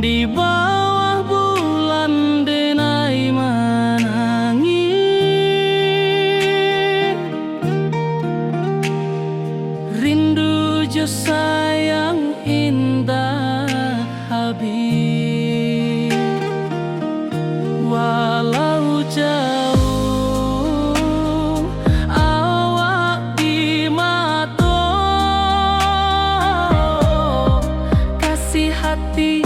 Di bawah bulan denai menangis, rindu jo sayang indah habis. Walau jauh awak di mata, kasih hati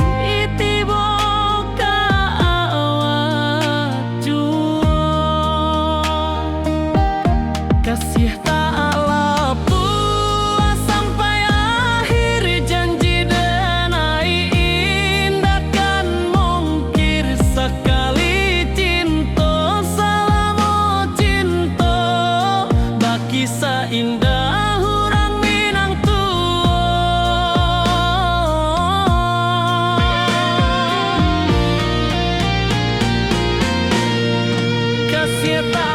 kasih tak puas sampai akhir, janji denai indah kan mungkir sekali cinta, selama cinta baki seindah orang Minang tua. Kasih tak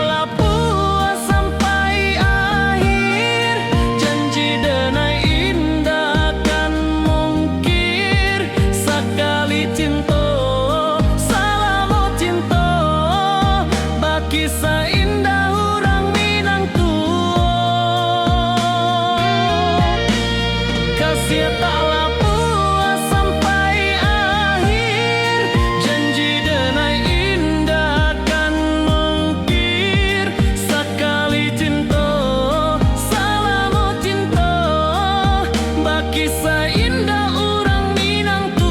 kisah indah orang Minang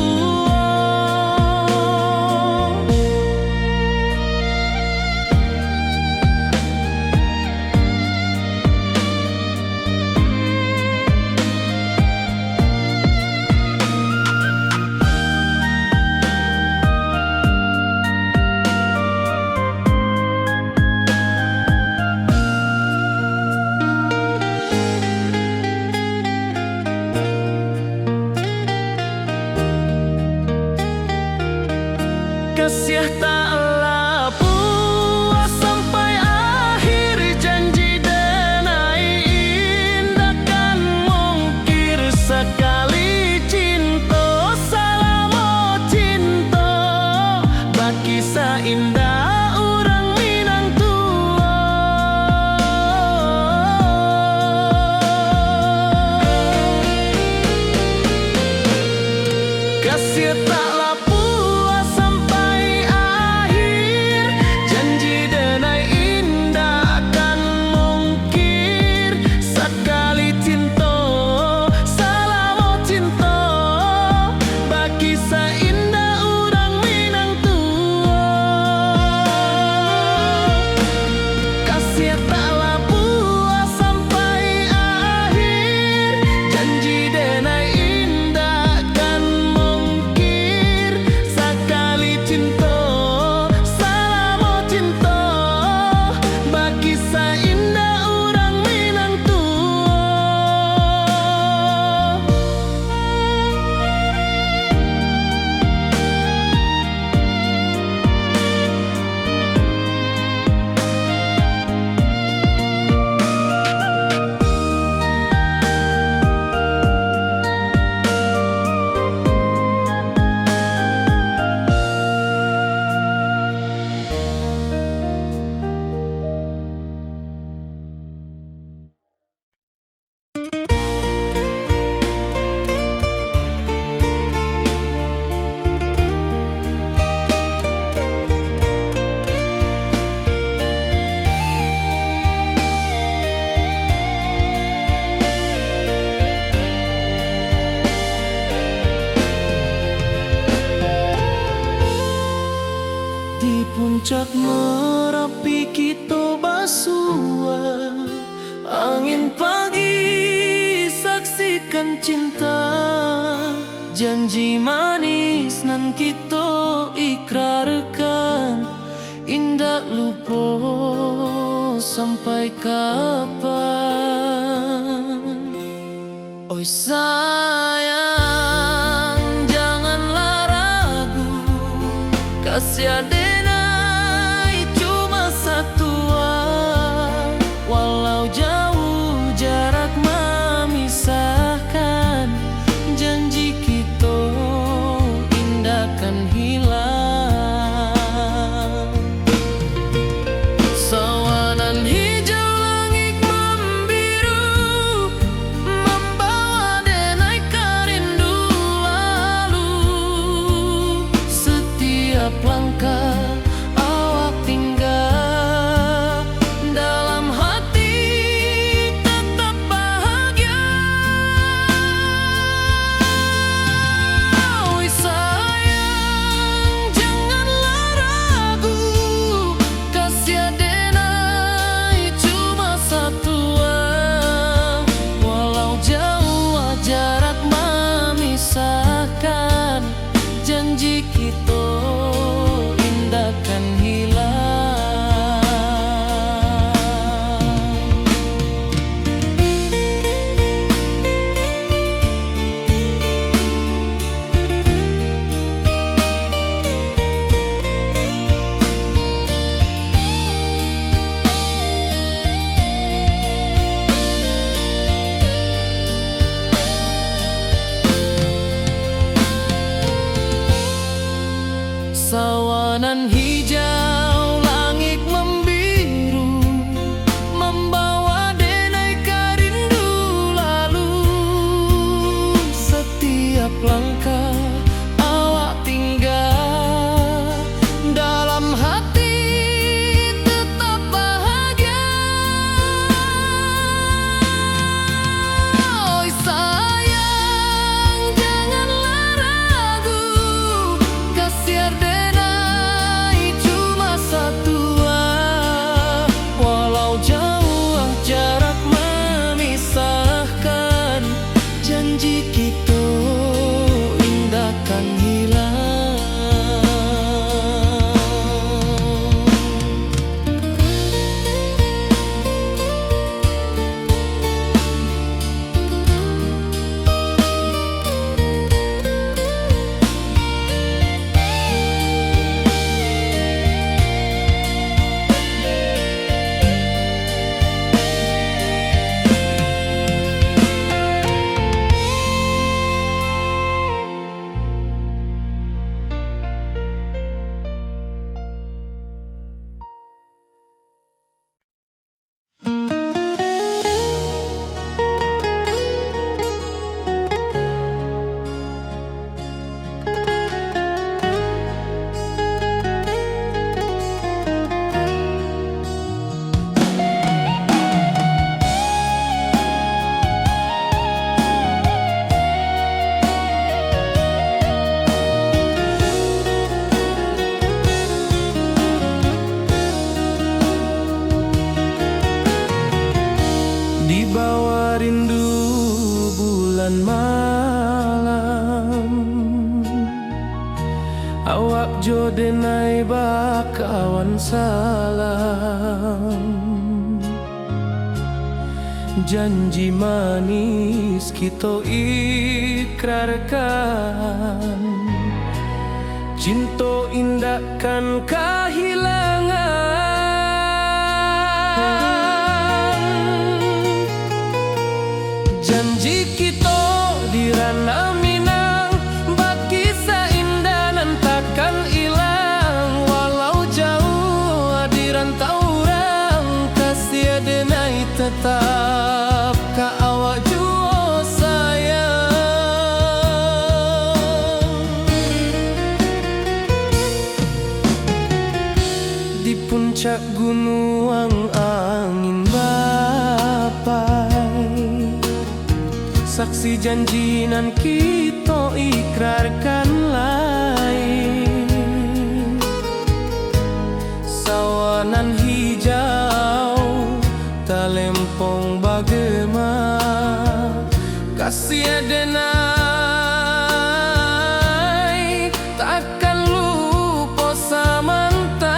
tua. Kasih taklah puas sampai akhir, janji denai indah kan mungkir sekali cinta, selama cinta baki seindah orang Minang tua. Kasih taklah puas sampai akhir, janji denai indah kan mungkir sekali cinta, selama cinta baki seindah orang Minang tua. Kasih taklah puncak Merapi kita basua, angin pagi saksikan cinta, janji manis nan kita sampai kapan? Oi sayang, janganlah ragu, kasih adenai cuma satu. Walau jauh jarak memisahkan, janji kita indah kan hilang. Sawanan hijau langit membiru, membawa denai kerindu lalu. Setiap langkah awak tinggal, dalam hati tetap bahagia. Oi sayang, janganlah ragu, kasih adenai cuma satu. Walau jauh jarak memisahkan, janji kita indah kan hilang. Sawanan hijau langit membiru, membawa denai kerindu lalu. Setiap langkah awak tinggal, dalam hati tetap bahagia. Oi sayang, janganlah ragu, kasih adenai cuma satu. Walau jauh jarak memisahkan, janji kita indah kan hilang. Di bawah rindu bulan malam, awak jo denai bakawan salam. Janji manis kita ikrarkan, cinta indah kan kehilangan. Janji kita di ranah Minang, bakisah indah nan takkan hilang. Walau jauh di rantau orang, kasih adenai tetap ka awak jua sayang. Di puncak gunung angin bapai, saksi janji nan kita ikrarkan lain. Sawanan hijau talempong bagema, kasih adenai takkan lupa samantara.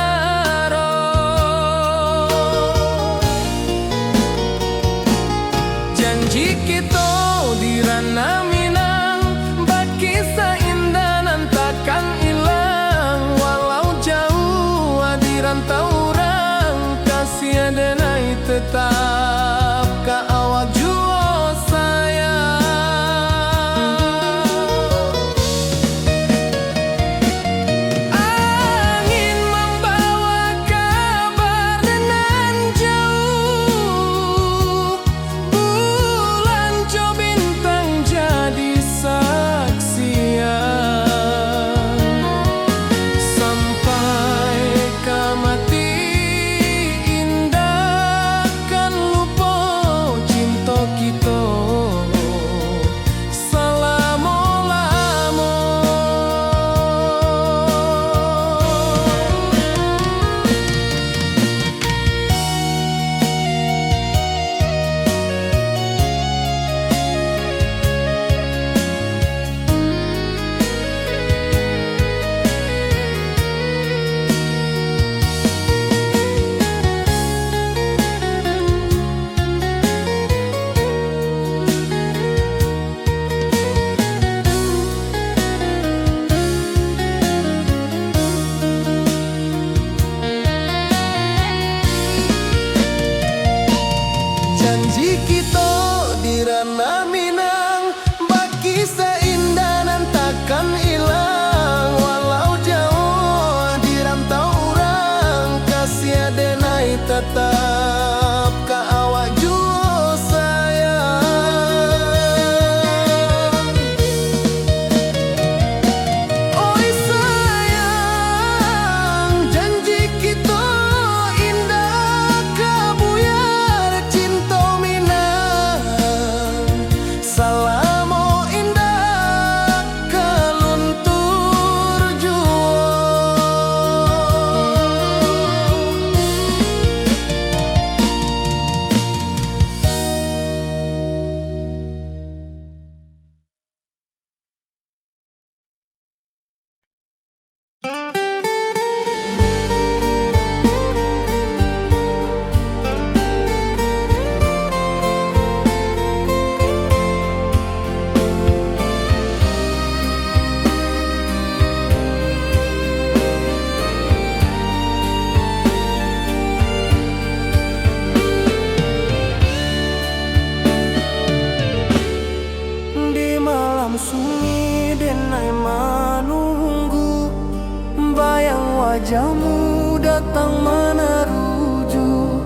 wajahmu datang meneruju,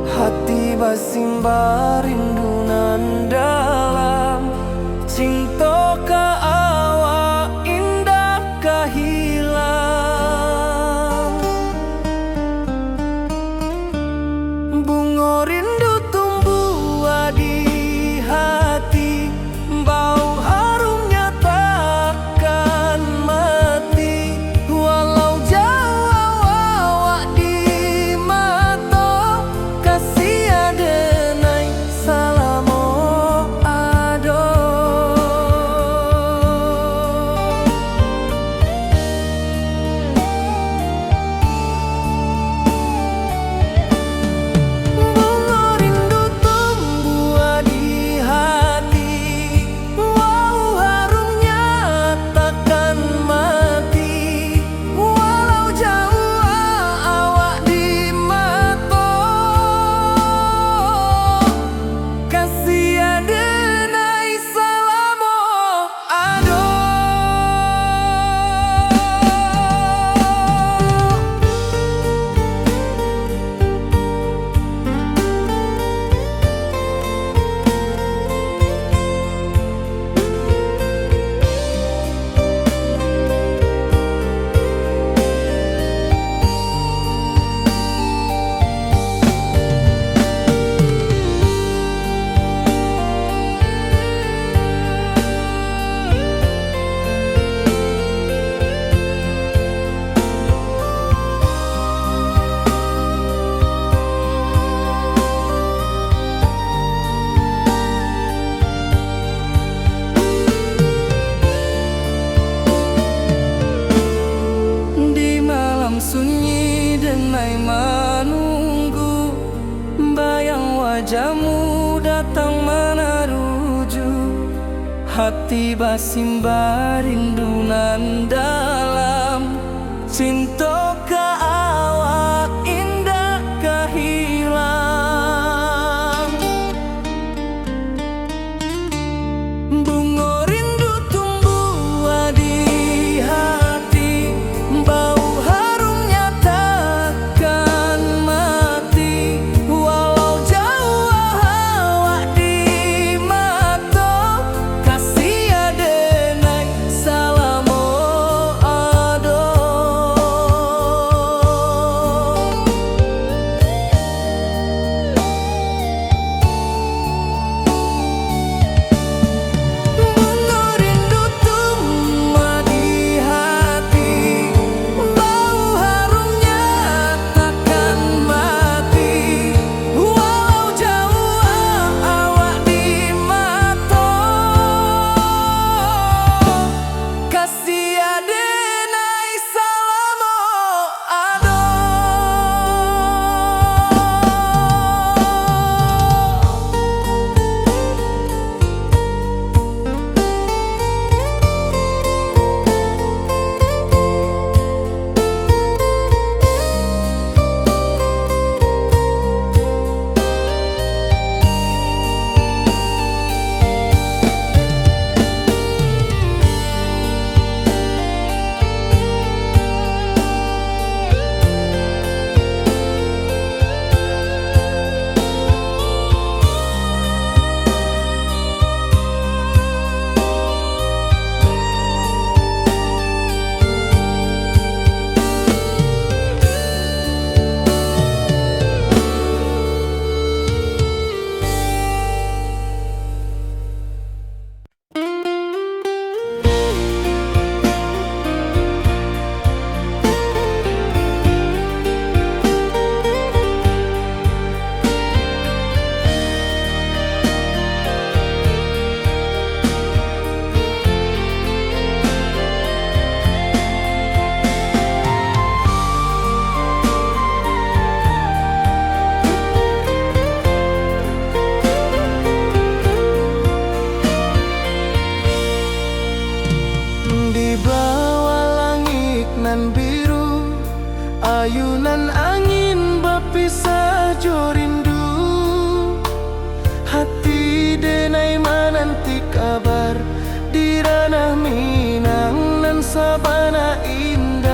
hati basimba rindu nan dalam. Cinta ka awak indah ka hilang. Bunga rindu tumbuh di hati, bau harumnya takkan mati. Walau jauh awak di mata, kasih adenai salamo ado. Bunga rindu tumbuh di hati, wow harumnya takkan mati. Walau jauh awak di mata, kasih adenai salamo ado. Di malam sunyi denai menunggu, bayang wajahmu datang meneruju, hati basimba rindu nan dalam. Cinta ka awak indah ka hilang. Bunga rindu tumbuh di hati, bau harumnya takkan mati. Walau jauh awak di mata, kasih adenai salamo ado. Bunga rindu tumbuh di hati, bau harumnya takkan mati. Walau jauh awak di mata, kasih adenai salamo ado. Di bawah langit nan biru, ayunan angin berpisah jo rindu. Hati denai menanti kabar di ranah Minang nan sabana indah.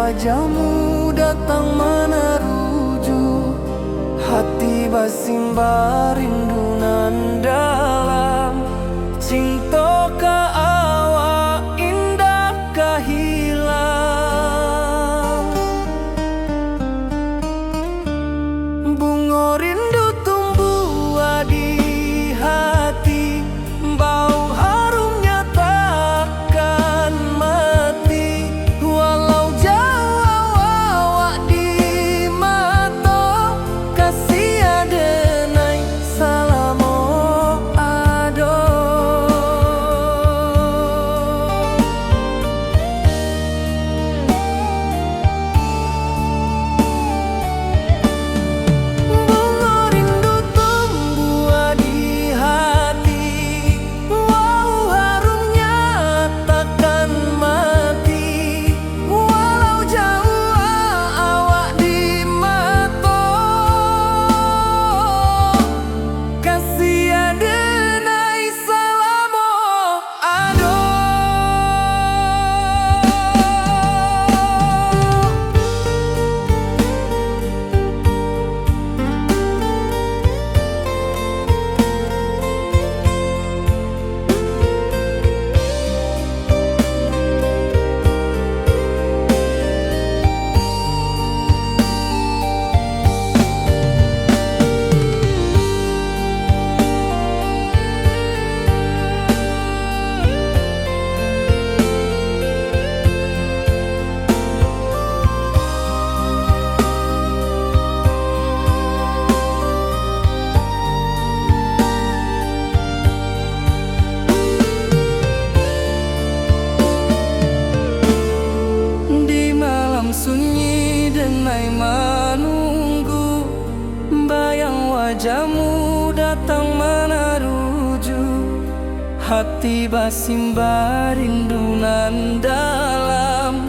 wajahmu datang meneruju, hati basimba rindu nan dalam. Cinta ka awak indah kahilang, bunga rindu tumbuh di hati, bau harumnya takkan mati. Walau jauh awak di mata, kasih adenai salamo ado. Bunga rindu tumbuh di hati, wow harumnya takkan mati. Walau jauh awak di mata, kasih adenai salamo ado. Di malam sunyi denai menunggu, bayang wajahmu datang meneruju, hati basimba rindu nan dalam.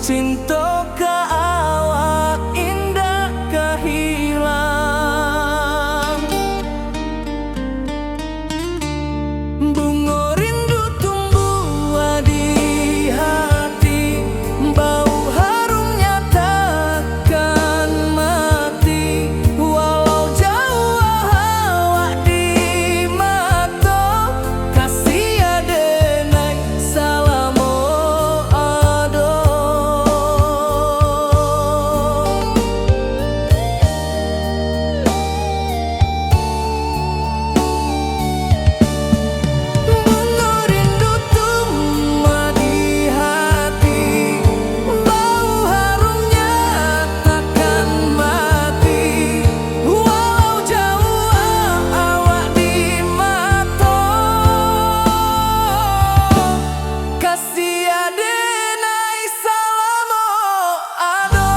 Cinta ka awak indah kahilang, bunga rindu tumbuh di hati, bau harumnya takkan mati. Walau jauh awak di mata, kasih adenai salamo ado. Bunga rindu tumbuh di hati, bau harumnya takkan mati. Walau jauh awak di mata, kasih adenai salamo ado.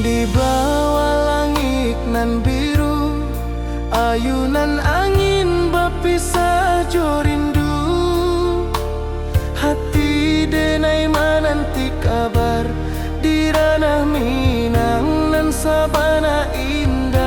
Di bawah langit nan biru, ayunan angin berpisah jo rindu, hati denai menanti kabar di ranah Minang nan sabana indah.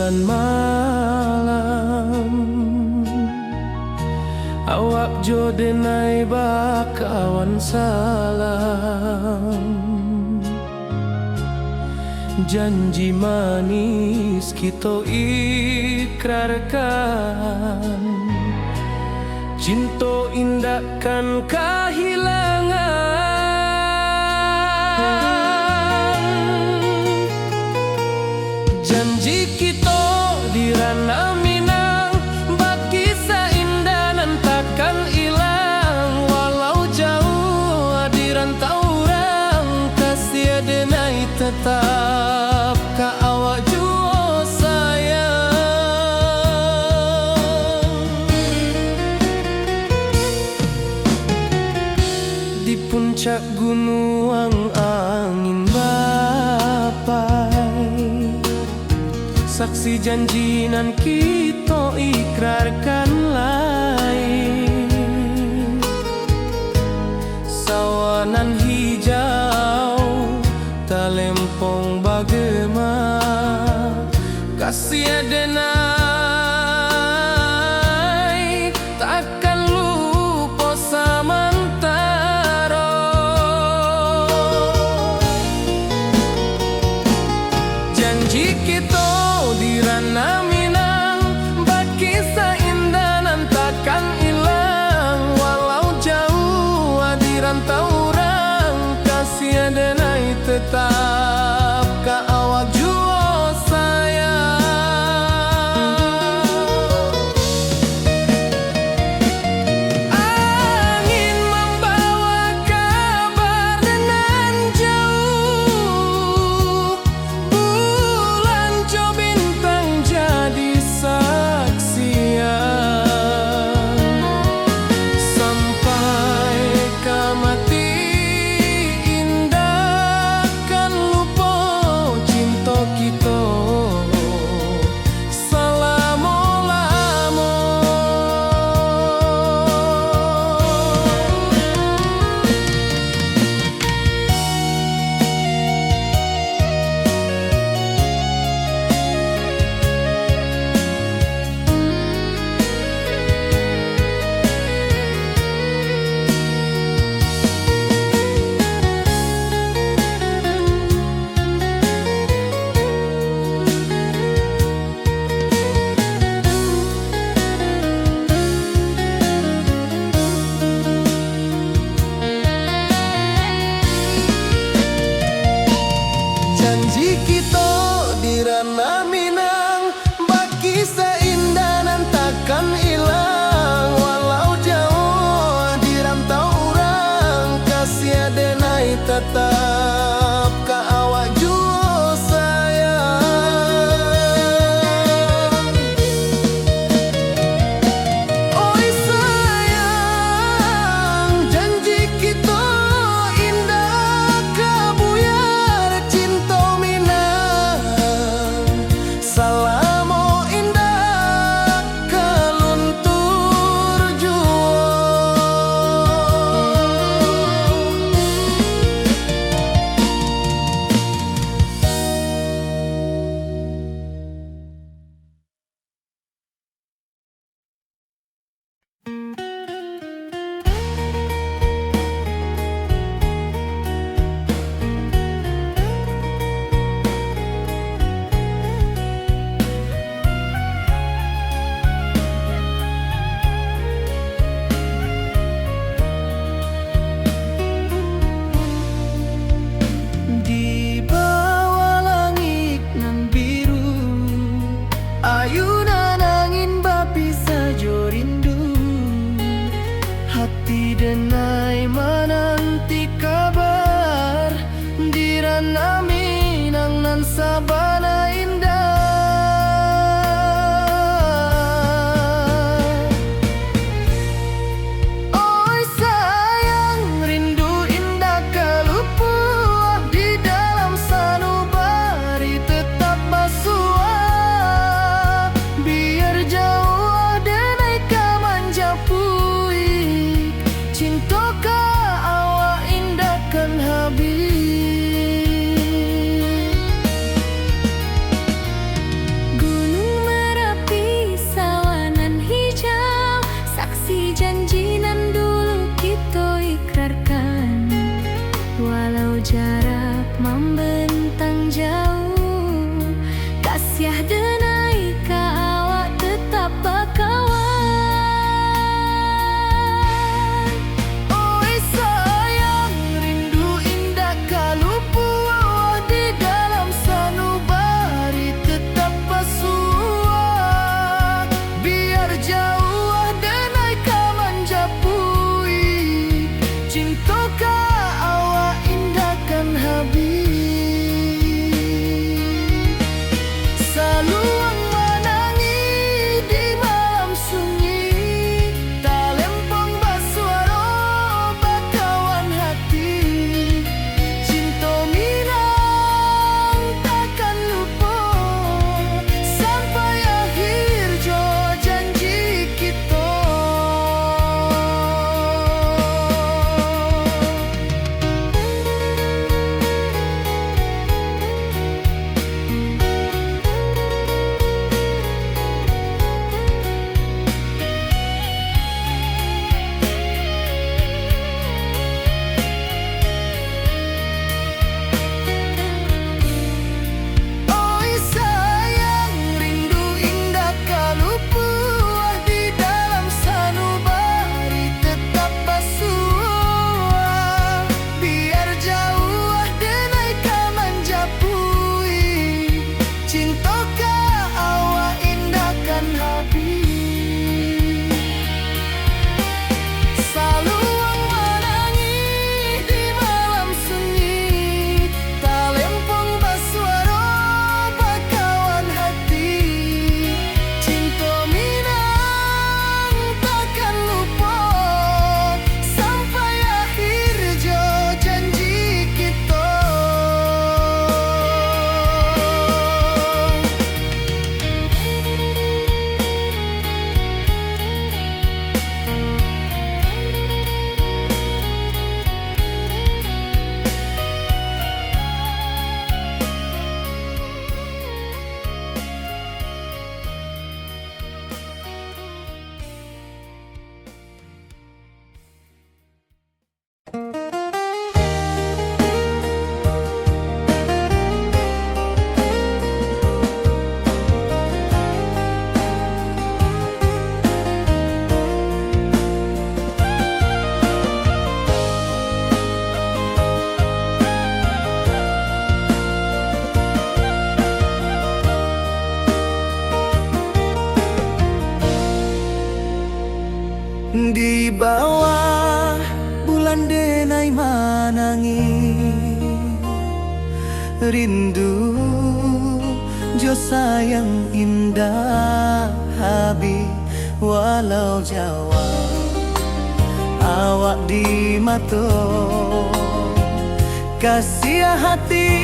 bulan malam. Awak jo denai bakawan salam. Janji manis kita ikrarkan, cinta indahkan kehilangan. Janji kita di ranah Minang, bakisah indah nan takkan hilang. Walau jauh di rantau orang, kasih denai tetap ka awak jua sayang. Di puncak gunung angin bapai, saksi janji nan kita ikrarkan lain. Sawanan hijau talempong bagema, kasih denai takkan lupa samantara. Janji kita di ranah Minang, bakisah indah nan takkan hilang. Walau jauh di rantau orang, kasih denai tetap ka awak jua sayang. Angin membawa kabar nan jauh, bulan jo bintang jadi saksian. Sampai ke mati indah kan lupa cinta kita selama-lama. Janji kita di ranah Minang, bakisah indah nan takkan hilang. Walau jauh di rantau orang, kasih denai tetap ka awak jua sayang. Oi sayang, janji kita indah kabuyar cinta Minang. Salamo indah keluntur jua. Di bawah langit nan biru, ayunan angin bapisa jo rindu. Hati denai menanti kabar, di ranah Minang nan sabana indah. Oi sayang, rindu indah kelupuah di dalam sanubari tetap basuah. Biar jauh denai kamanja puik, cinta ka awak indahkan habis. rindu jo sayang indah habi walau Jawa awak di mato kasih hati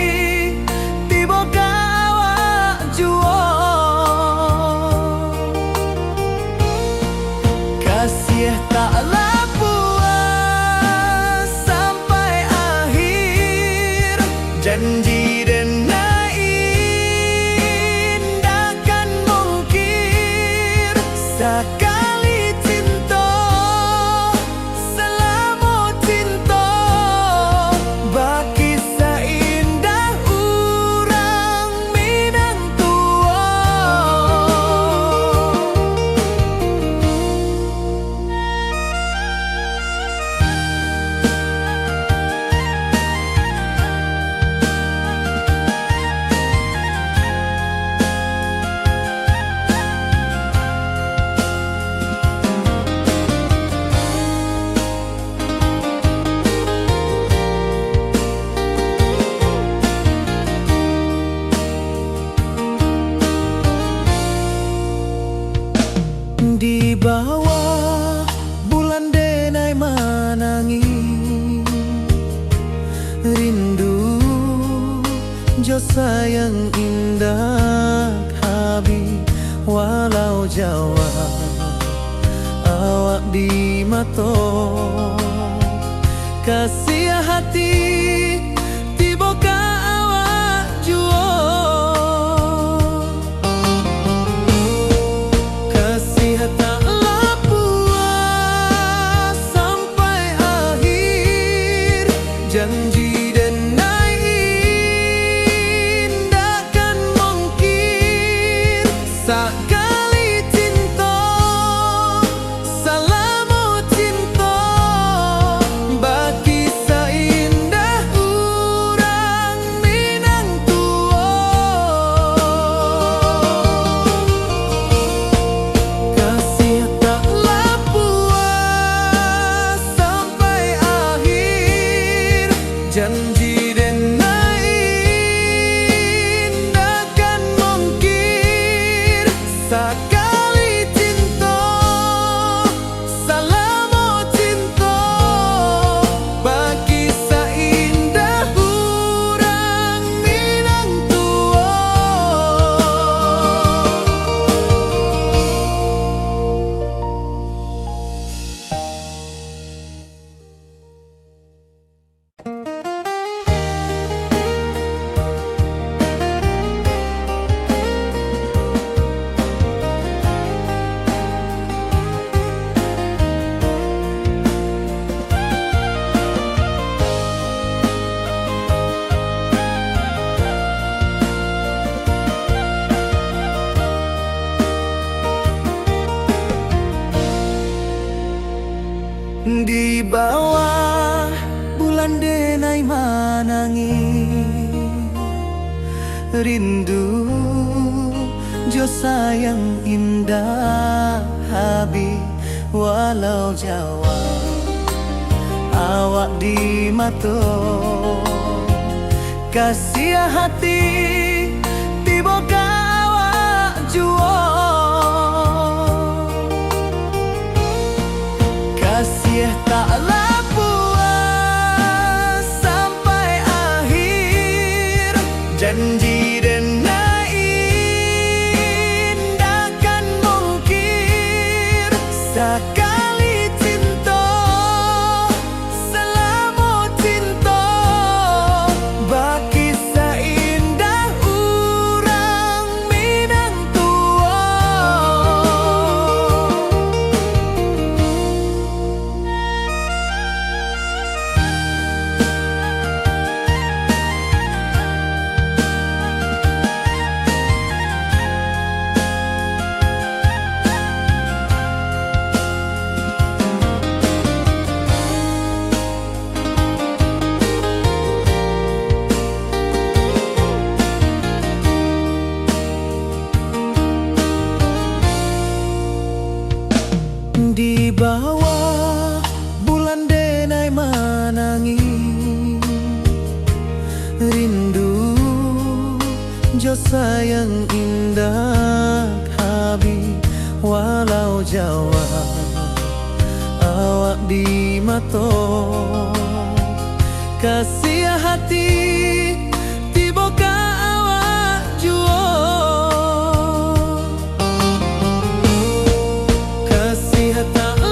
tiba ka awak juo kasih tak puas sampai akhir janji dan indah kan mungkir sekali cinta selama cinta baki seindah urang Minang tua. Di bawah bulan denai manangi rindu jo sayang indah habi walau Jawa awak di mato kasih hati tiba ka awak juo taklah puas sampai akhir janji dan indah kan mungkir sekali cinta selama cinta baki seindah urang Minang tua kasih taklah puas sampai akhir janji dan indah kan mungkir sekali cinta selama cinta baki seindah urang Minang tua. Di bawah bulan denai manangi rindu jo sayang indah habi walau Jawa awak di mato kasih hati tiba ka awak juo kasih taklah puas sampai akhir janji dan indah kan mungkir sekali cinta selama cinta baki seindah urang Minang tua. Di bawah bulan denai manangi rindu Jo sayang indah habi walau Jawa awak di mato kasih hati tiboka awak juo kasih tak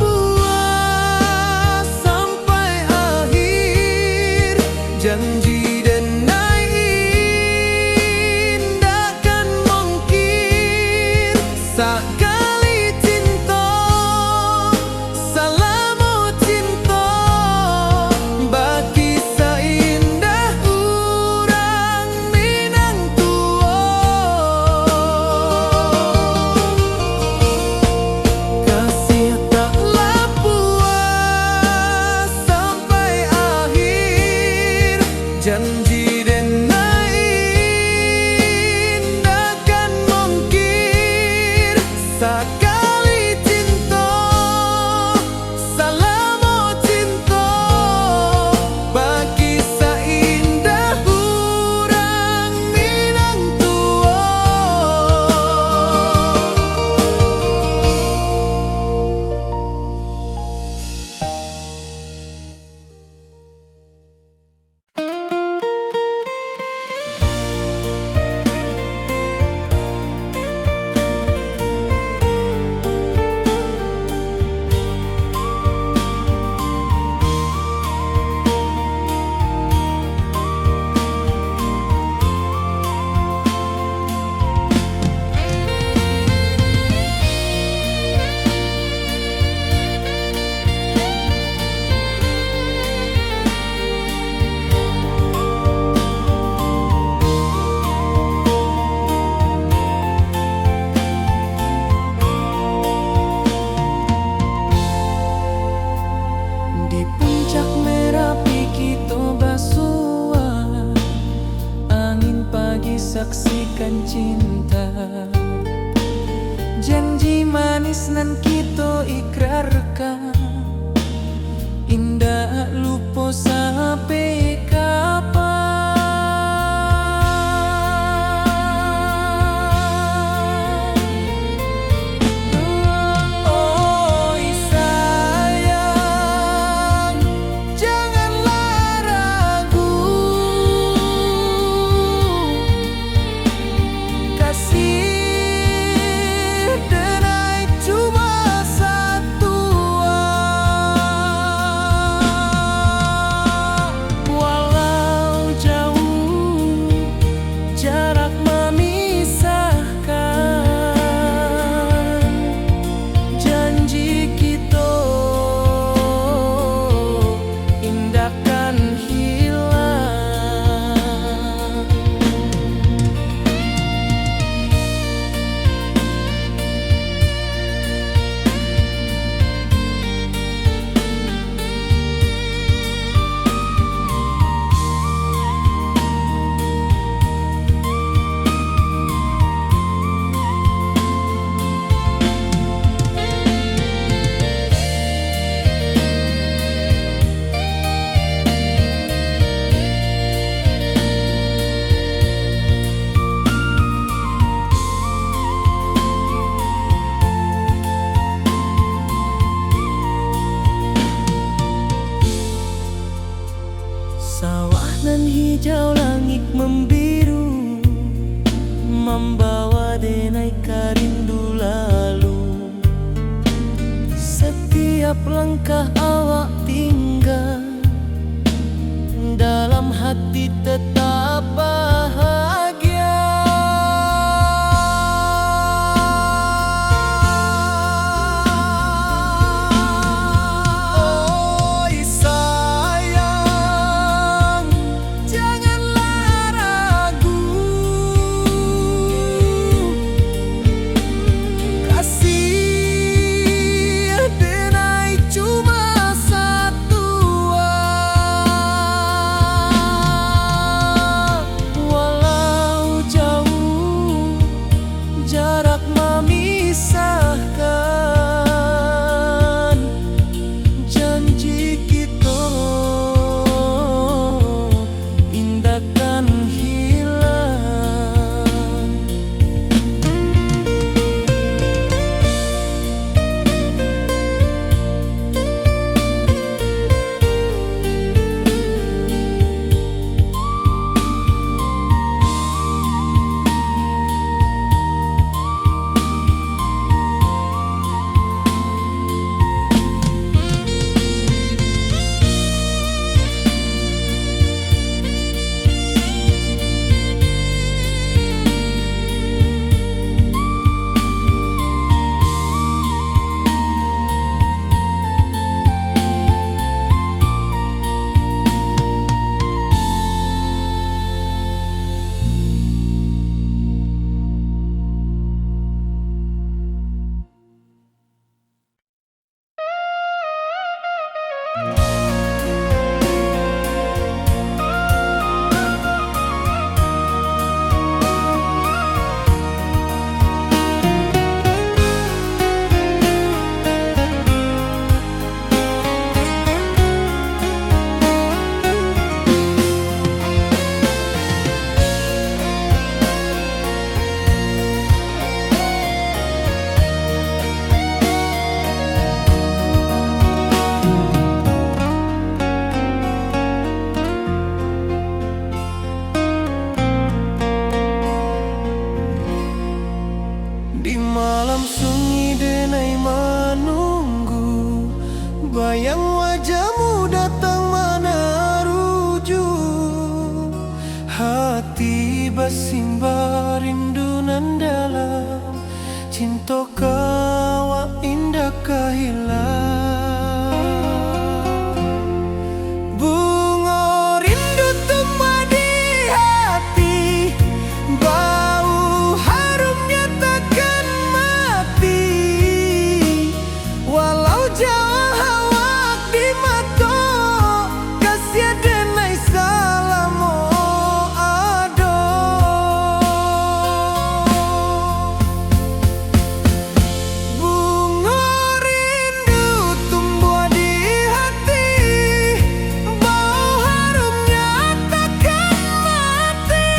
puas sampai akhir janji sakali cinta salamu cinta baki seindah urang Minang tua kasih taklah puas sampai akhir janji sakali cinta salamu cinta bagi seindah urang Minang tua saksikan cinta janji manis nan kita ikrarkan indah lupa sampai kapan oi sayang janganlah ragu Sawah nan hijau langit membiru membawa denai karindu lalu setiap langkah awak tinggal dalam hati tetap bahagia cuma satu hati bersimba rindu nan dalam, cinta kawa indah kahilang. Bunga rindu tumbuh di hati, bau harumnya takkan mati. Walau jauh awak di mata, kasih denai salamo ado. Bunga rindu tumbuh di hati, bau harumnya takkan mati.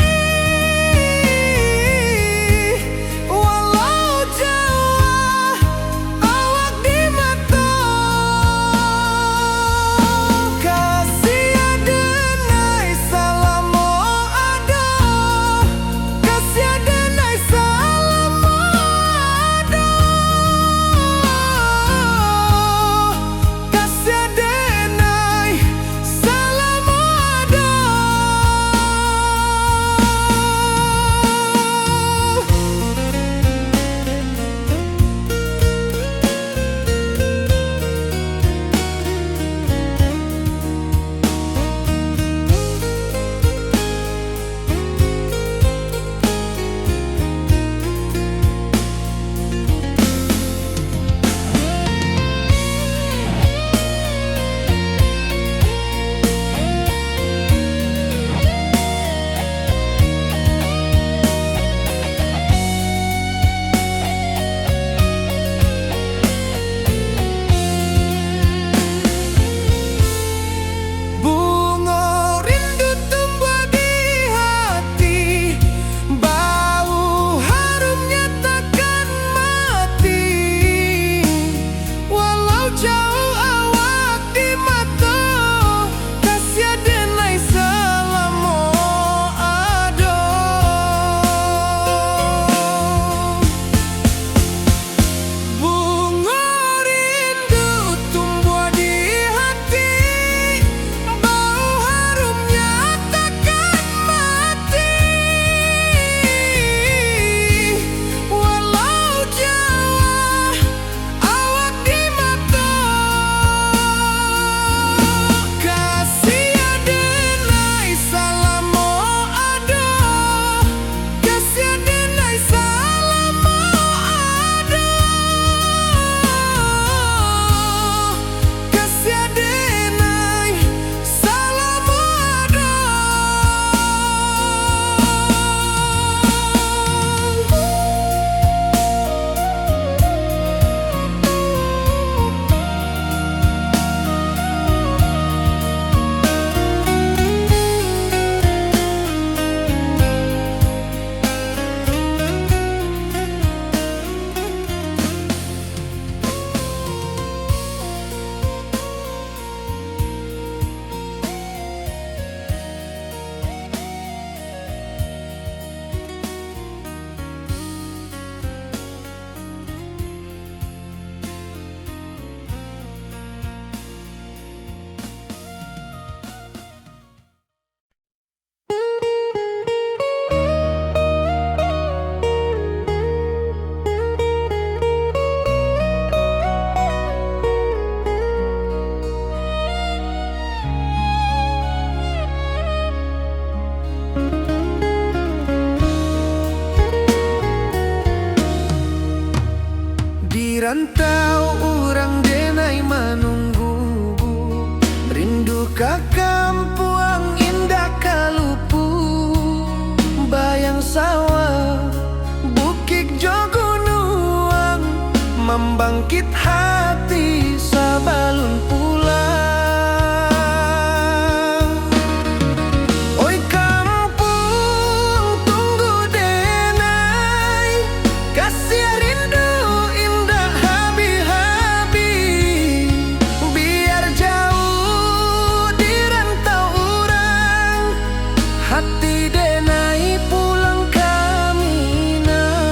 Walau jauh awak di mata, kasih denai salamo ado, kasih denai salamo ado, kasih denai salamo ado. Bunga rindu tumbuh di hati, bau harumnya takkan mati. Walau jauh awak di mata, kasih denai salamo ado. Bunga rindu tumbuh di hati, bau harumnya takkan mati. Walau jauh awak di mata, kasih denai salamo ado, kasih denai salamo ado, kasih denai salamo ado. Di rantau urang denai menunggu, rindu ka kampuang indah kalupu. Bayang sawah, bukit jo gunung, membangkit hati sabalun pulang. Oi kampung tunggu denai, kasih rindu indah habi-habi. Biar jauh di rantau urang, hati denai pulang ke Minang.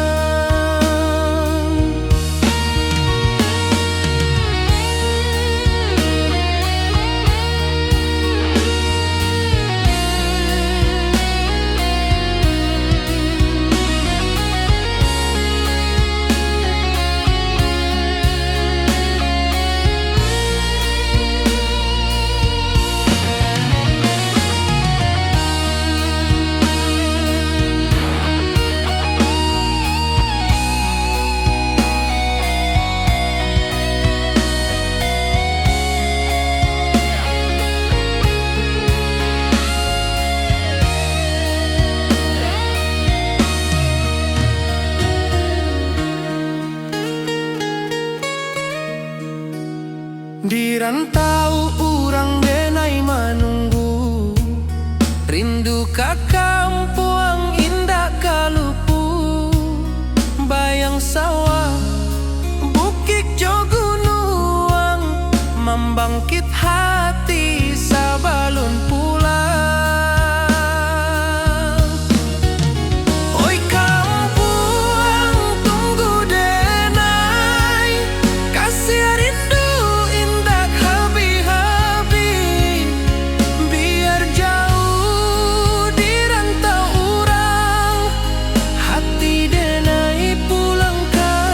rantau urang denai manunggu, rindu ka kampung indah kalupu, bayang sawah bukit jo gunung, membangkit hati sabalun pulang. Oi kampung tunggu denai, kasih rindu indah habi-habi, biar jauh di rantau urang, hati denai pulang kembali.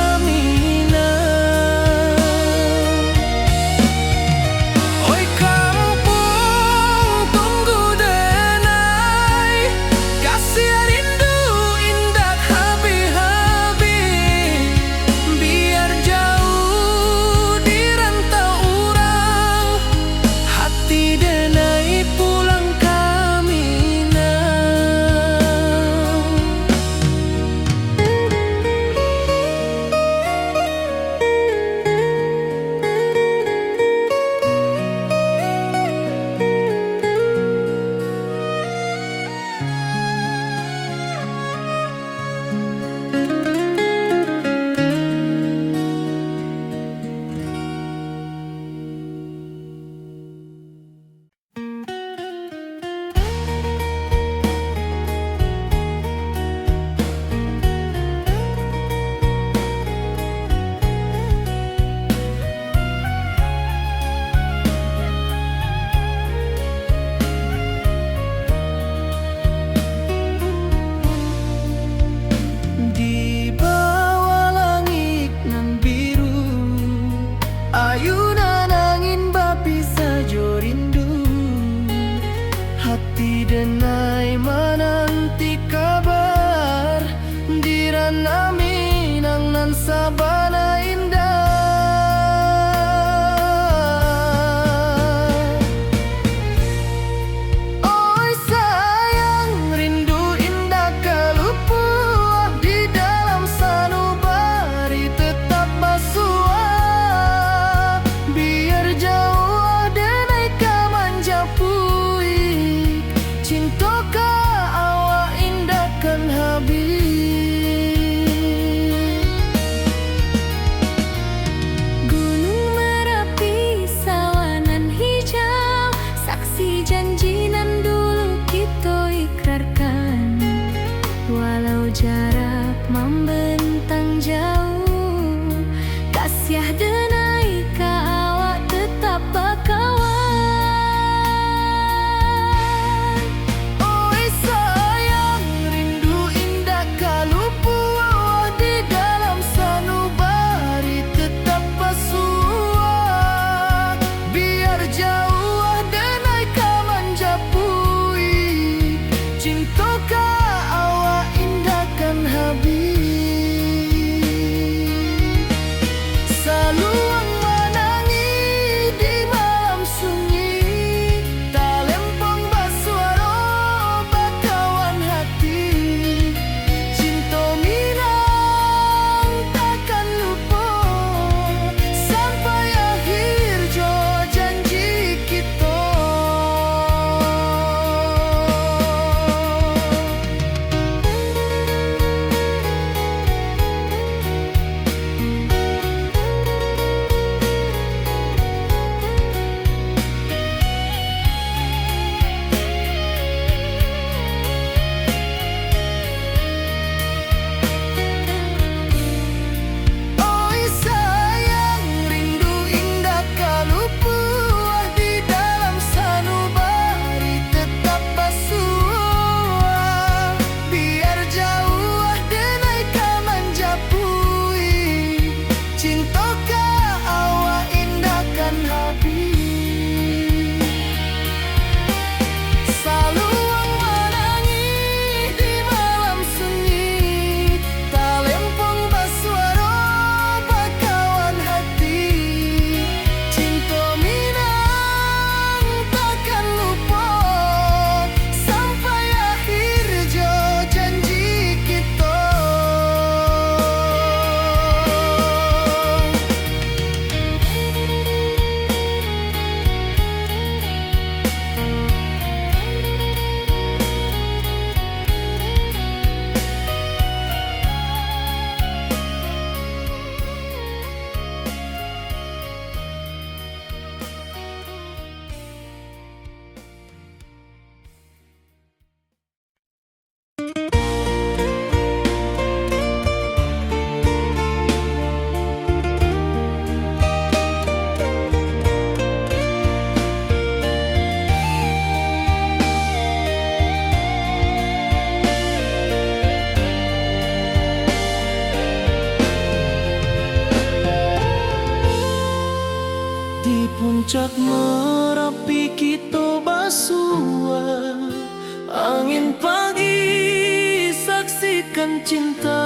dan cinta,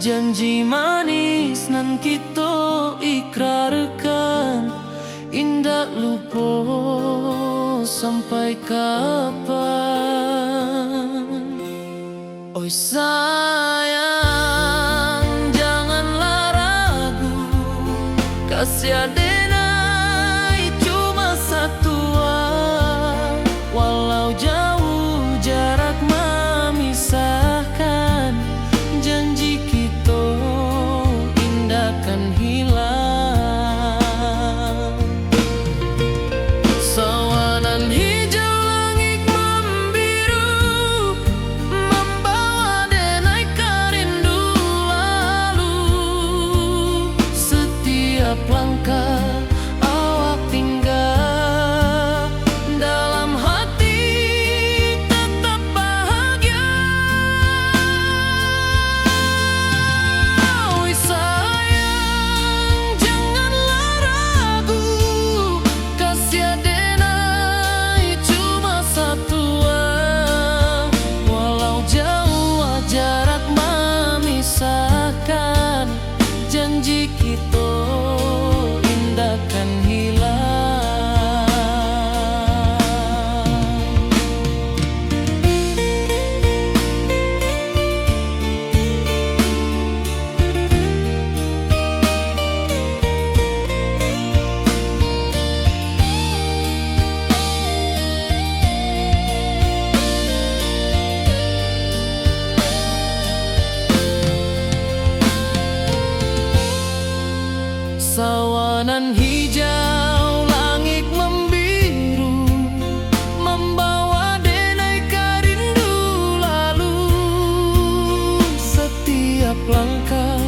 janji manis nan kita ikrarkan, indah lupa sampai kapan. Oi sayang, janganlah ragu, kasih adenai cuma satu, walau jauh jarak memisahkan, janji kita indah kan hilang. Sawanan hijau langit membiru, membawa denai kerindu lalu. Setiap langkah awak tinggal, dalam hati tetap bahagia. Oi sayang, janganlah ragu, kasih adenai cuma satu, walau jauh jarak memisahkan, janji kita indah kan hilang. Sawanan hijau langit membiru, membawa denai kerindu lalu. Setiap langkah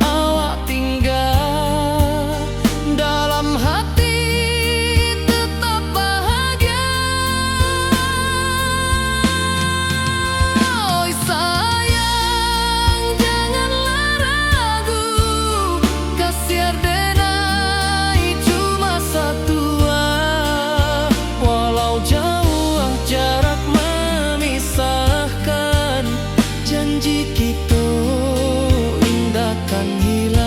awak tinggal, dalam hati tetap bahagia. Oi sayang, janganlah ragu, kasih adenai cuma satu, walau jauh jarak memisahkan, janji kita indah kan hilang.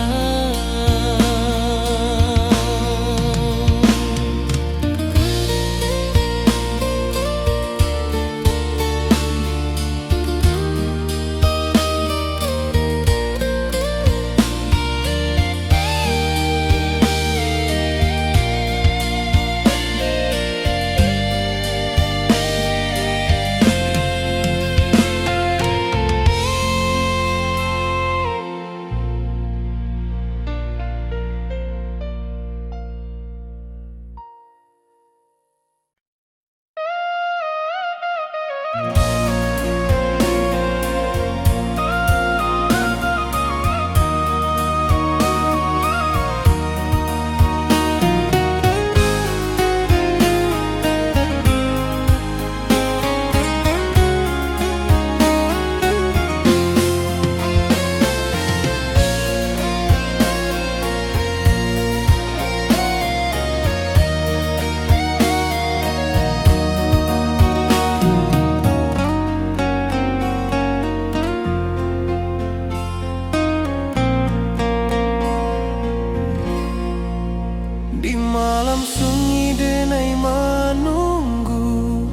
Di malam sunyi denai menunggu,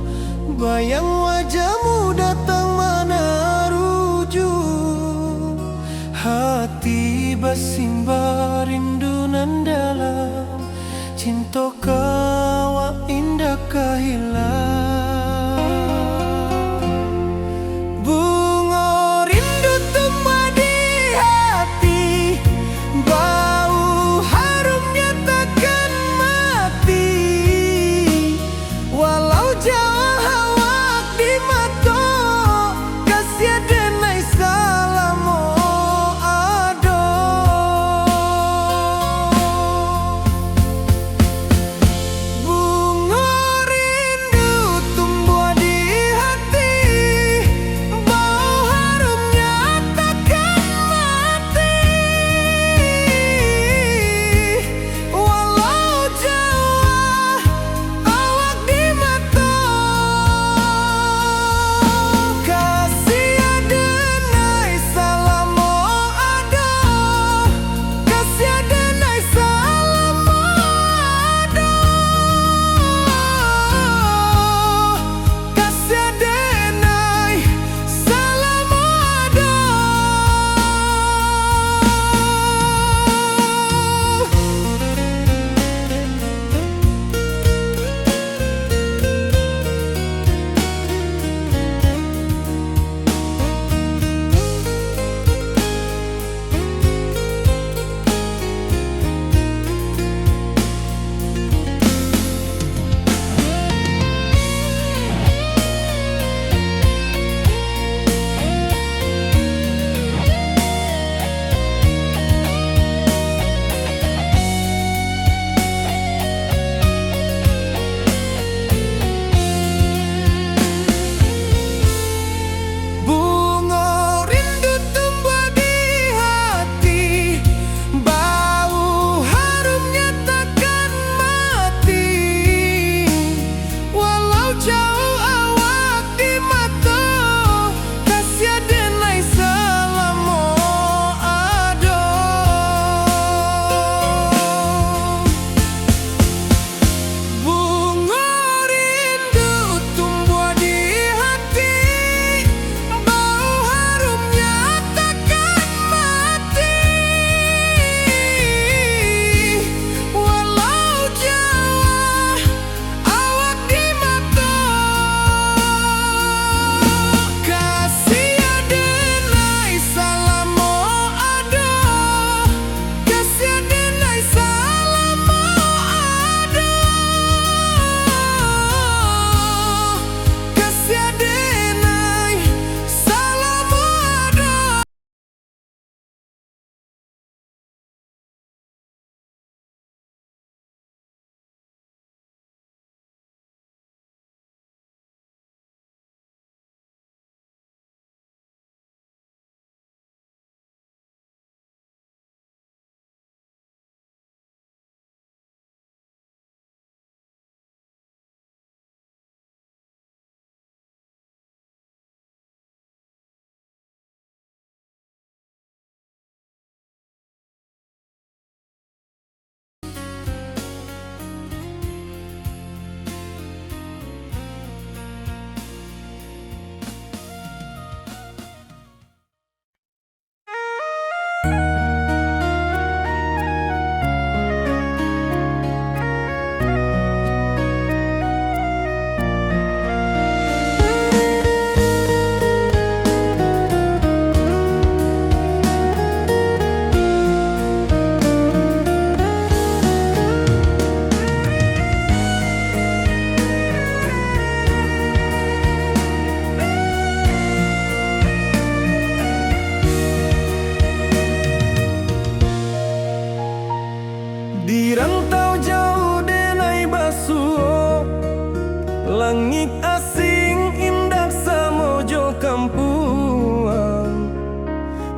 bayang wajahmu datang mana rujuk. Hati bersimbar rindu nan dalam, cinta kawa indah kehilang. Bunga rindu tumbuh di hati, bau harumnya takkan mati, walau jauh awak di mata, kasih adenai salamo ado.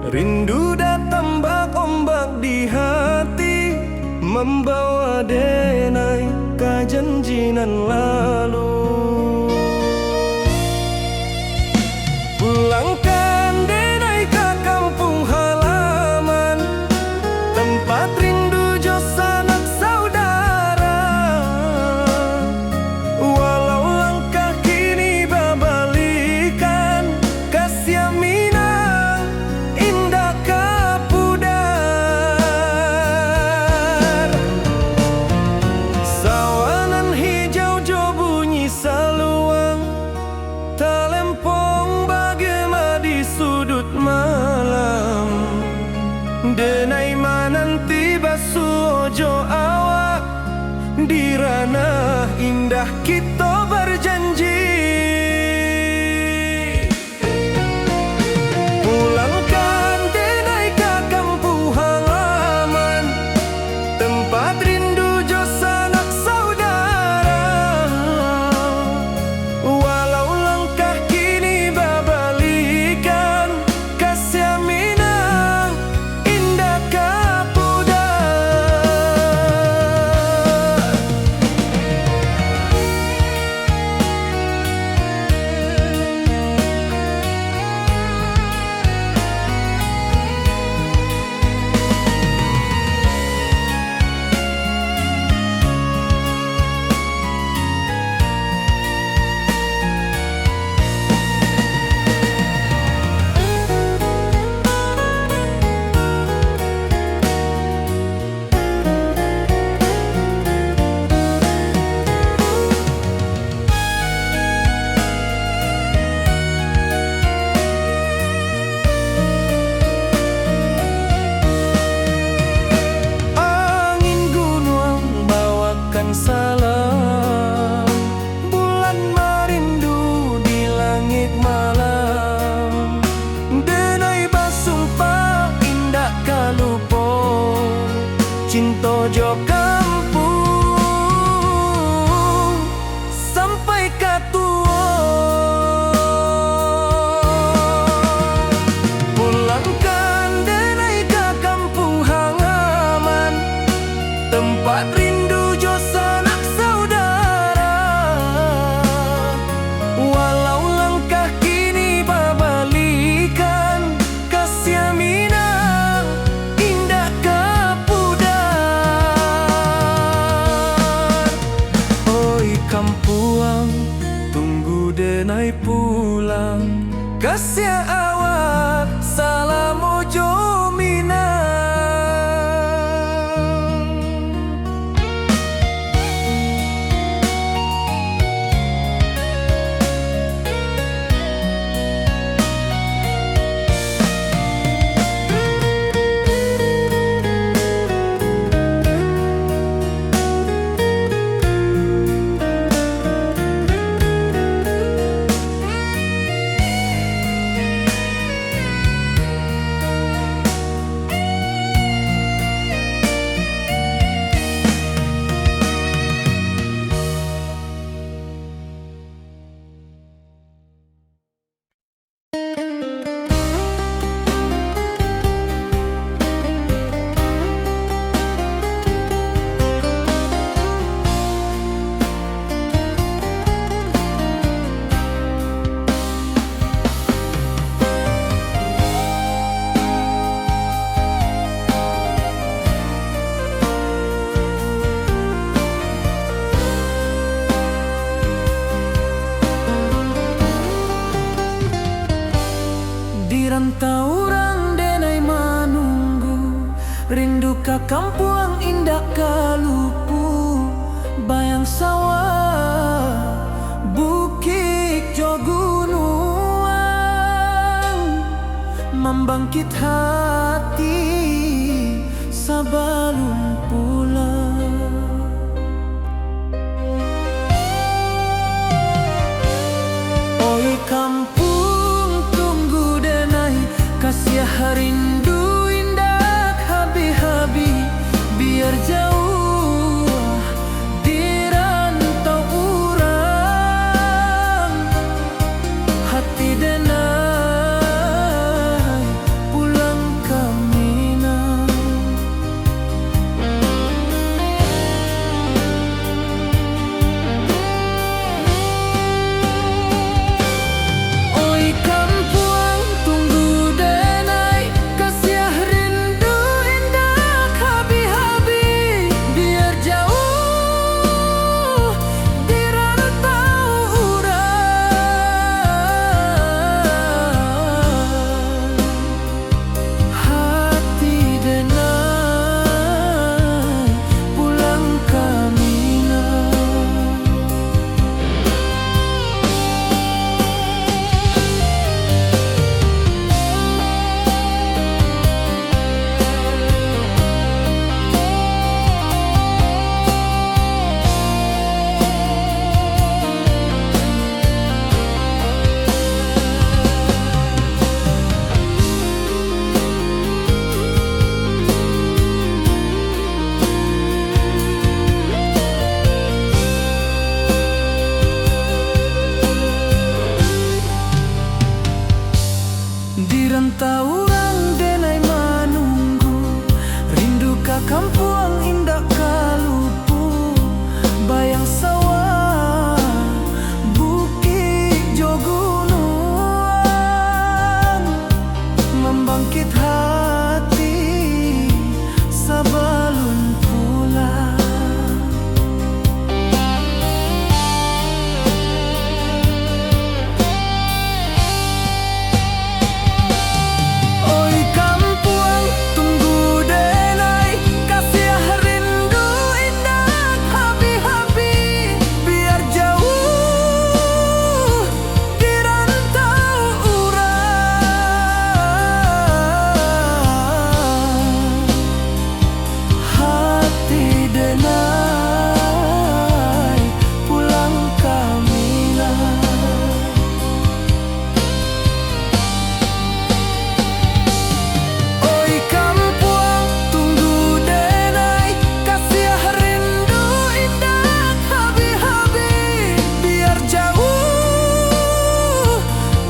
Rindu datang ombak di hati, membawa denai ke janjinan lalu. Pulangkan denai ke kampung halaman, tempat rindu jo sanak saudara. Walau langkah kini babalikan, kasih Minang indah kapudar. Sawangan hijau jo bunyi saluang, talempong bagema di sudut malam. Denai mananti basuh ojo awak, di ranah indah kita berjanji. Pulangkan denai ke kampung halaman, tempat rindu jo sanak saudara. Walau langkah kini babalikan, kasih Minang indah kapudar. Angin gunung bawakan salam, bulan merindu di langit malam. Denai basumpah indah kalupo, cinta jo kampung sampai katua. Pulangkan denai ke kampung halaman, tempat rindu jo sanak saudara. Walau langkah kini babalikan, kasih Minang indah kapudar. Oi kampuang, tunggu denai pulang, kasih awak salam ojo Minang. Di rantau orang denai manunggu, rindu ka kampung indah kalupu. Bayang sawah, bukit jo gunung, membangkit hati sabalun pulang. Oi kampung tunggu denai, kasih rindu indah habi-habi. Biar jauh di rantau urang, hati denai pulang Di rantau orang denai menunggu, rindu ka kampung indah kalupu, bayang sawah bukit jo gunung, membangkit hati sebelum pulang. Oi kampung tunggu denai, kasih rindu indah habi-habi, biar jauh di rantau urang. Hati denai pulang kamilah. Oi kampung tunggu denai, kasih rindu indah habi-habi, biar jauh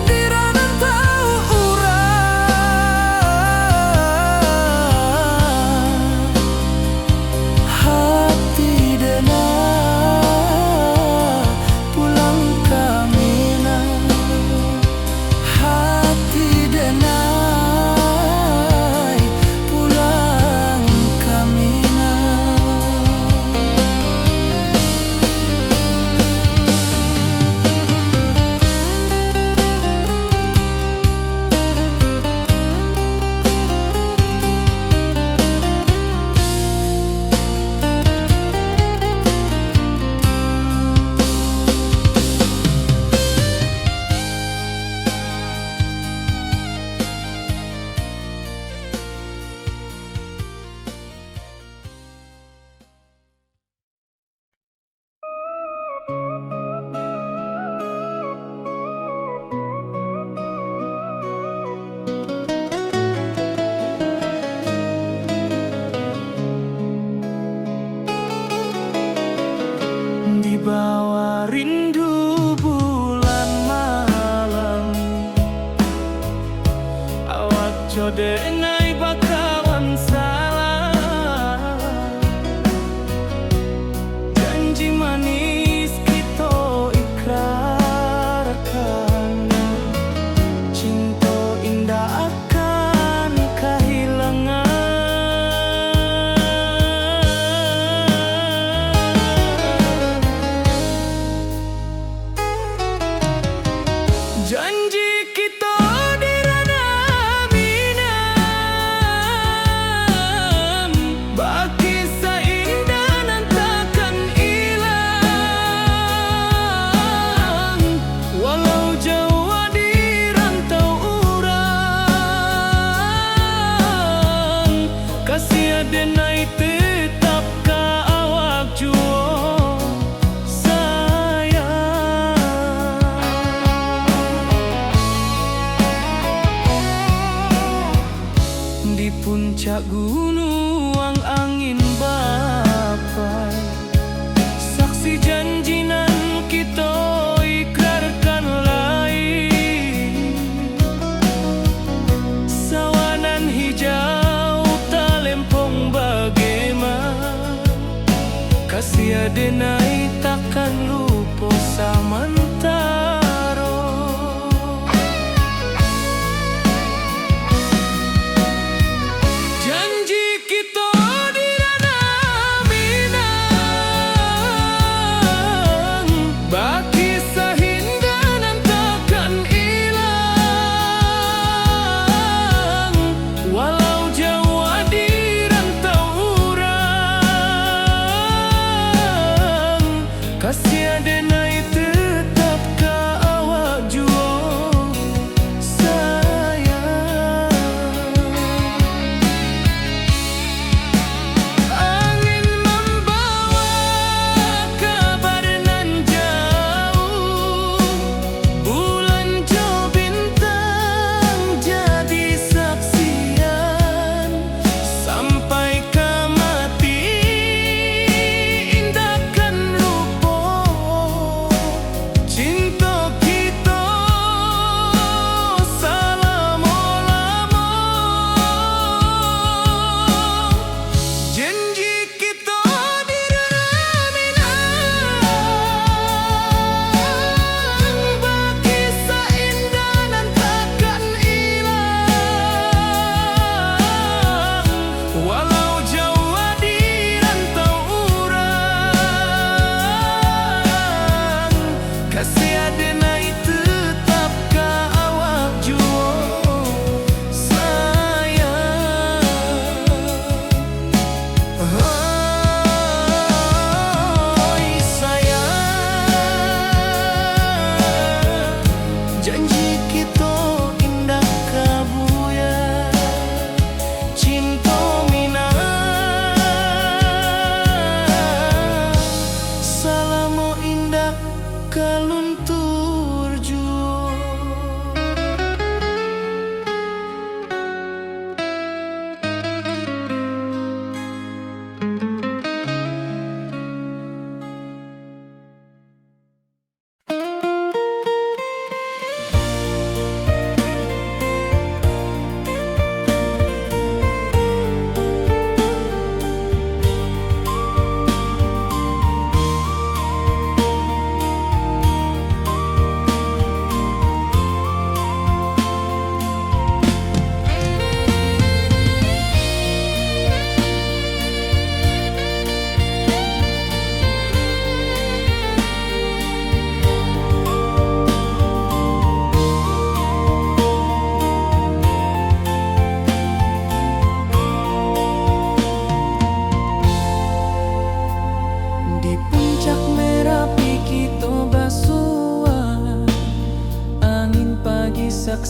di rantau urang. Hati denai pulang kamilah. Hati denai pulang kamilah. Di bawah rindu bulan malam, awak jo denai bakawan salah. Janji manis kita ikrarkan, cinta indah akan kehilangan. Janji kita di ranah minam, baki seindah nan takkan hilang. Walau jauh di rantau urang, kasih denai tetap ka awak juo sayang. Di puncak gunung angin bapai, saksi janji nan kita ikrarkan lain. Sawanan hijau talempong bagaimana, kasih denai takkan lupa samantara. Janji kita di ranah minam, baki seindah nan takkan hilang. Walau jauh di rantau urang, kasih denai tetap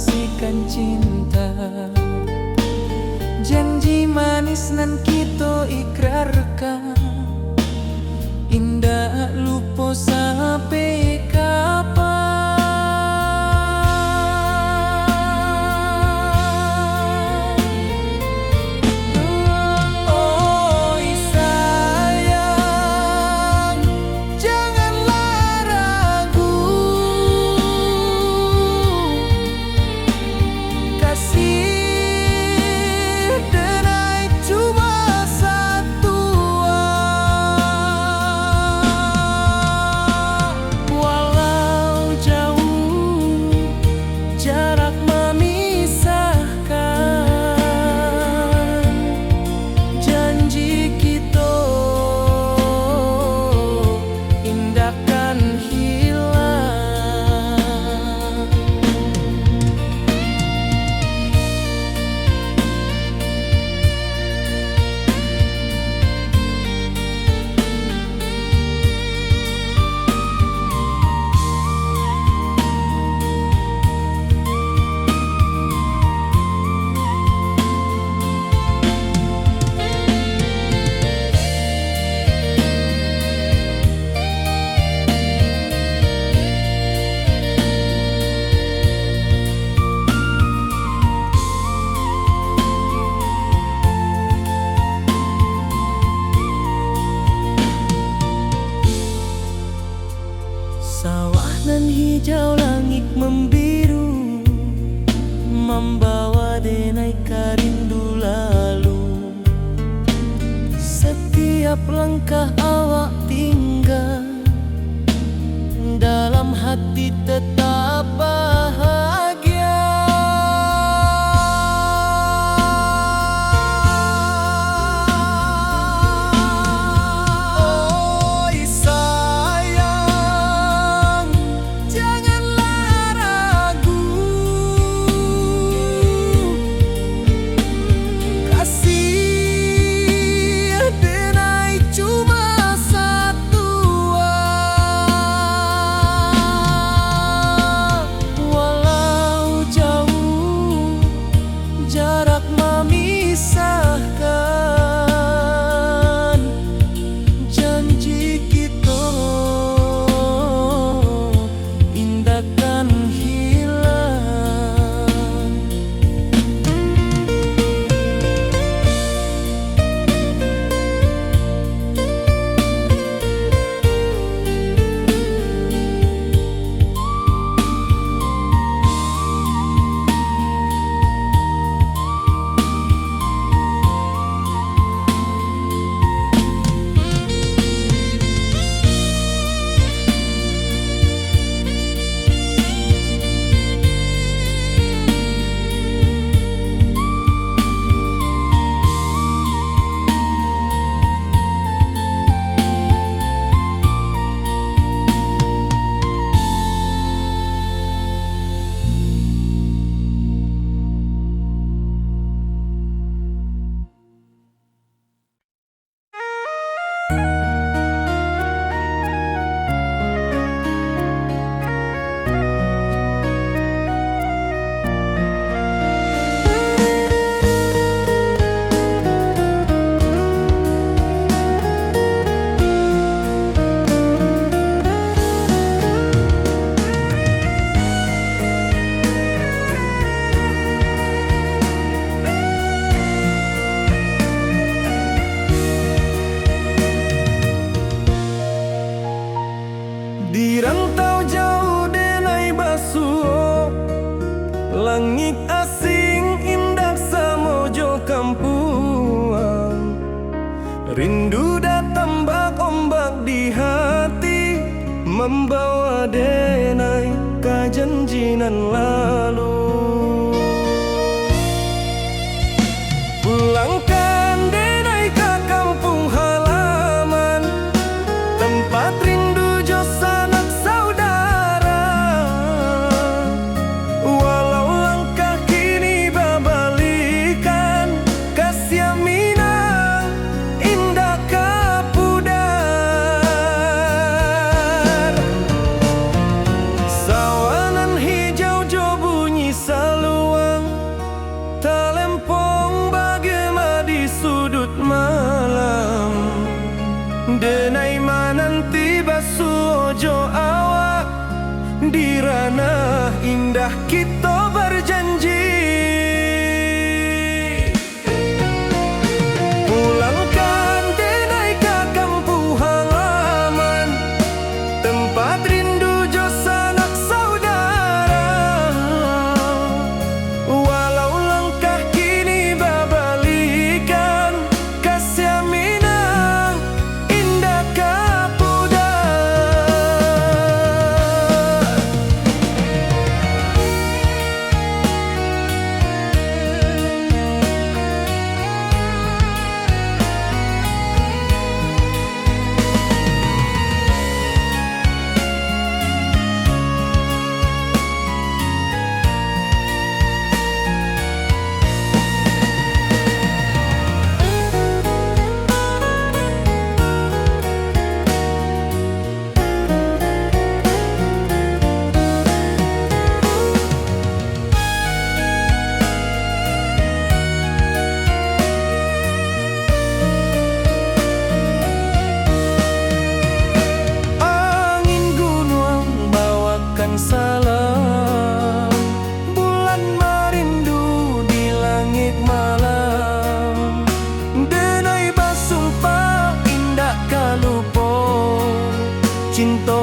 deklarasikan cinta. Janji manis nan kita ikrarkan, indah lupa sampai kapan. Oi sayang, janganlah ragu, kasih denai cuma satu. Walau jauh jarak memisahkan, janji kita indahkan hilang. Sawah nan hijau, langit membiru, membawa denai rindu lalu. Setiap langkah awak tinggal, dalam hati tetap bahagia. Oi sayang, janganlah ragu, kasih denai cuma satu. Walau jauh jarak memisahkan, janji kita indahkan hilang. Di rantau jauh denai basuh, langit asing indah samojo kampuang. Rindu datang bak ombak di hati, membawa denai kajanjinan lalu. Pulangkan denai ke kampung halaman, tempat rindu jo sanak saudara. Walau langkah kini babalikan, kasih minang indah kapudar. Sawanan hijau jo bunyi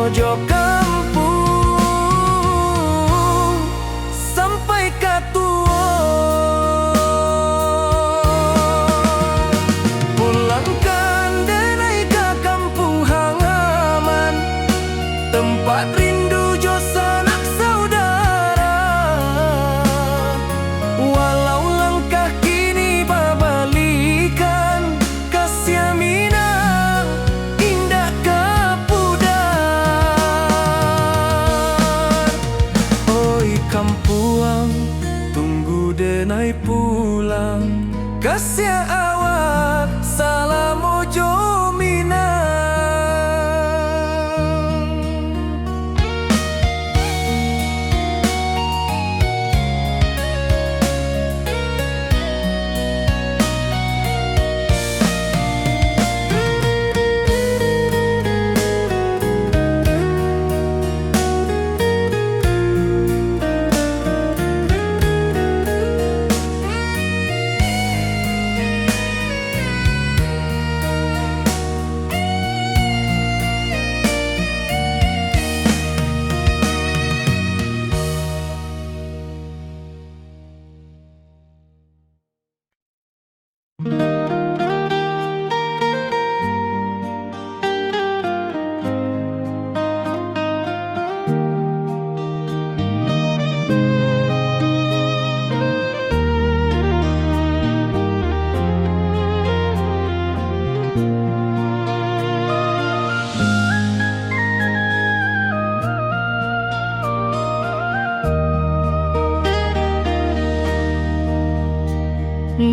mojo kampung sampai ka tua. Pulangkan denai ka kampung halaman, tempat rindu jo sanak saudara. Walau langkah kini babalikan, kasih minang indah kepudar. Oi kampuang, tunggu denai pulang, kasih awak salam mojo minang.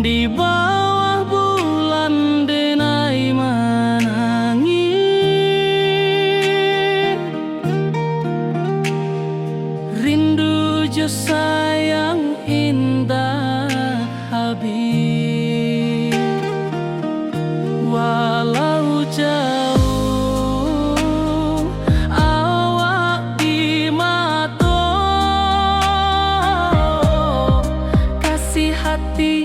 Di bawah bulan denai menangis, rindu jo sayang indah habis. Walau jauh awak di mata, kasih hati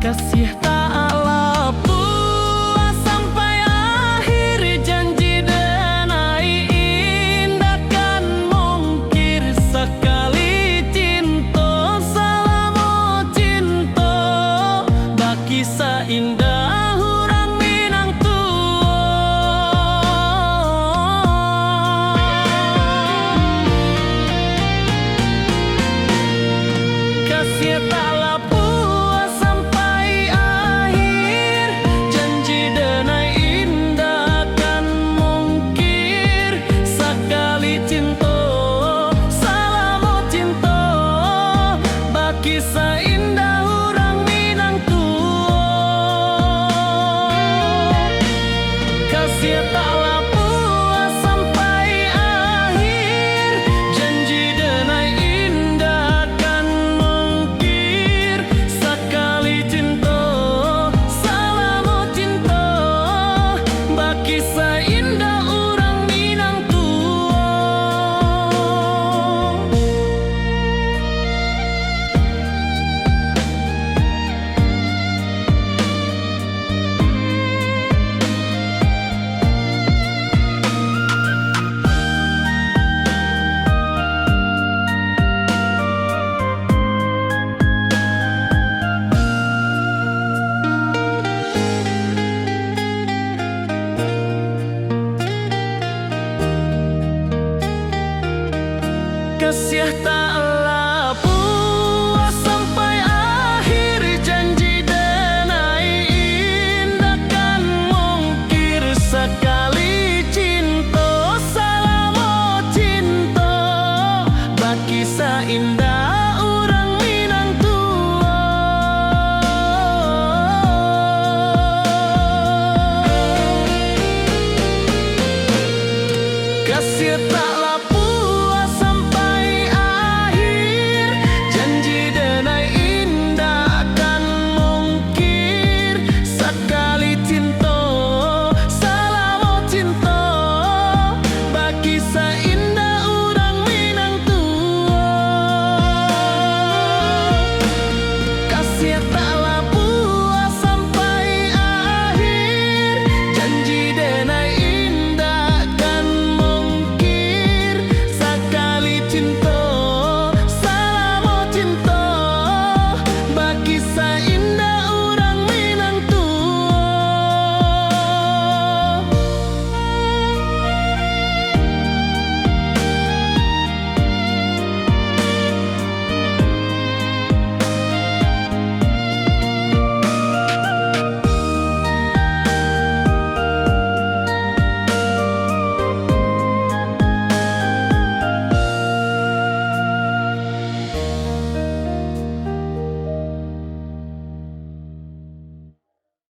kasih tak puas sampai akhir, janji denai indah kan mungkir sekali cinta. Salam cinta baki seindah urang Minang tua. Kasih tak kisah indah urang Minang tua. Kasih taklah puas sampai akhir, janji denai indah kan mungkir sekali cinta. Salam cinta baki seindah urang Minang tua. Kasih taklah puas sampai akhir, janji denai indah kan mungkir sekali cinta. Salam cinta baki seindah urang Minang tua. Kasih tak